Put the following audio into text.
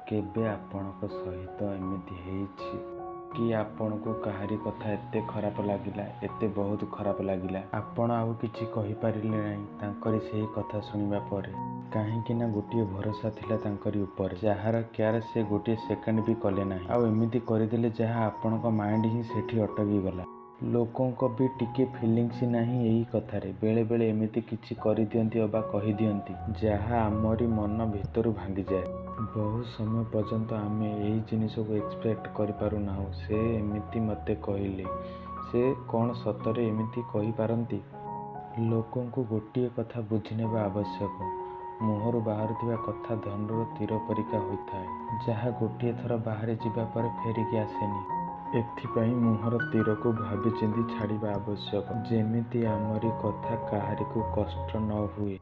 केबे आपणक सहित एमिति हेइछि कि आपणको काहारी कथा एते खराप लागिला, एते बहुत खराप लागिला, आपण आउ किछि कहि पारिले नाही तांकरी सेही कथा सुनिबा परे? काहेकि ना गोटे भरोसा थिला तांकरी ऊपर, जहार केयार से गोटे सेकेंड भी कले नाही। आउ एमिति करिदेले जहा आपणक माइंड ही सेठी अटकी गला। लोकों भी टिके फिलिंग्स नहीं यही कथारे, बेले बेले एमिति किछि करि दियंती अबा कहि दियंती जहा आमरी मन भितरु भांगी जाए। बहु समय पर्यंत आमे यही जिनिस को एक्सपेक्ट करि पारु नाहु। से एमिति मते कहिले, से कौन सतरे एमिति कहि पारंती? लोकों को गोटे कथा बुझिनेबा आवश्यक। मुहरु बाहरुथिबा कथा धनुर तीर परिका होइथाए, जहा गोटे थर बाहर जिबा पर फेरिकी आसेनी। एथिपाई मुहर तीर को भाबी चिंती छाड़िबा आवश्यक, जेमिति आमरी कथा काहारी को कष्ट न हुए।